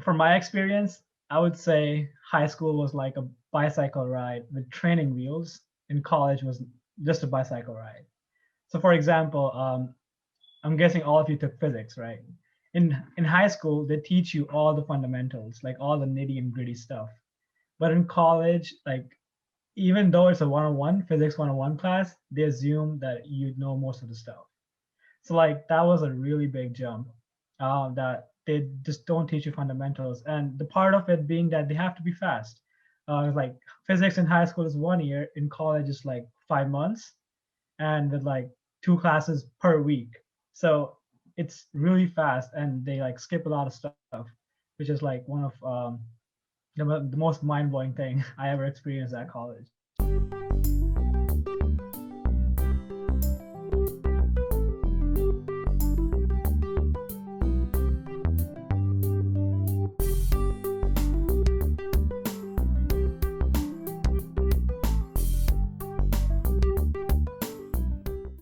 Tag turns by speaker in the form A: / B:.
A: from my experience, I would say high school was like a bicycle ride with training wheels, and college was just a bicycle ride. So, for example, I'm guessing all of you took physics, right? In high school, they teach you all the fundamentals, like all the nitty and gritty stuff. But in college, like even though it's a 101 physics 101 class, they assume that you know most of the stuff. So like that was a really big jump, that they just don't teach you fundamentals. And the part of it being that they have to be fast. Like physics in high school is 1 year, in college is like 5 months, and with like two classes per week. So it's really fast, and they like skip a lot of stuff, which is like one of the most mind blowing thing I ever experienced at college.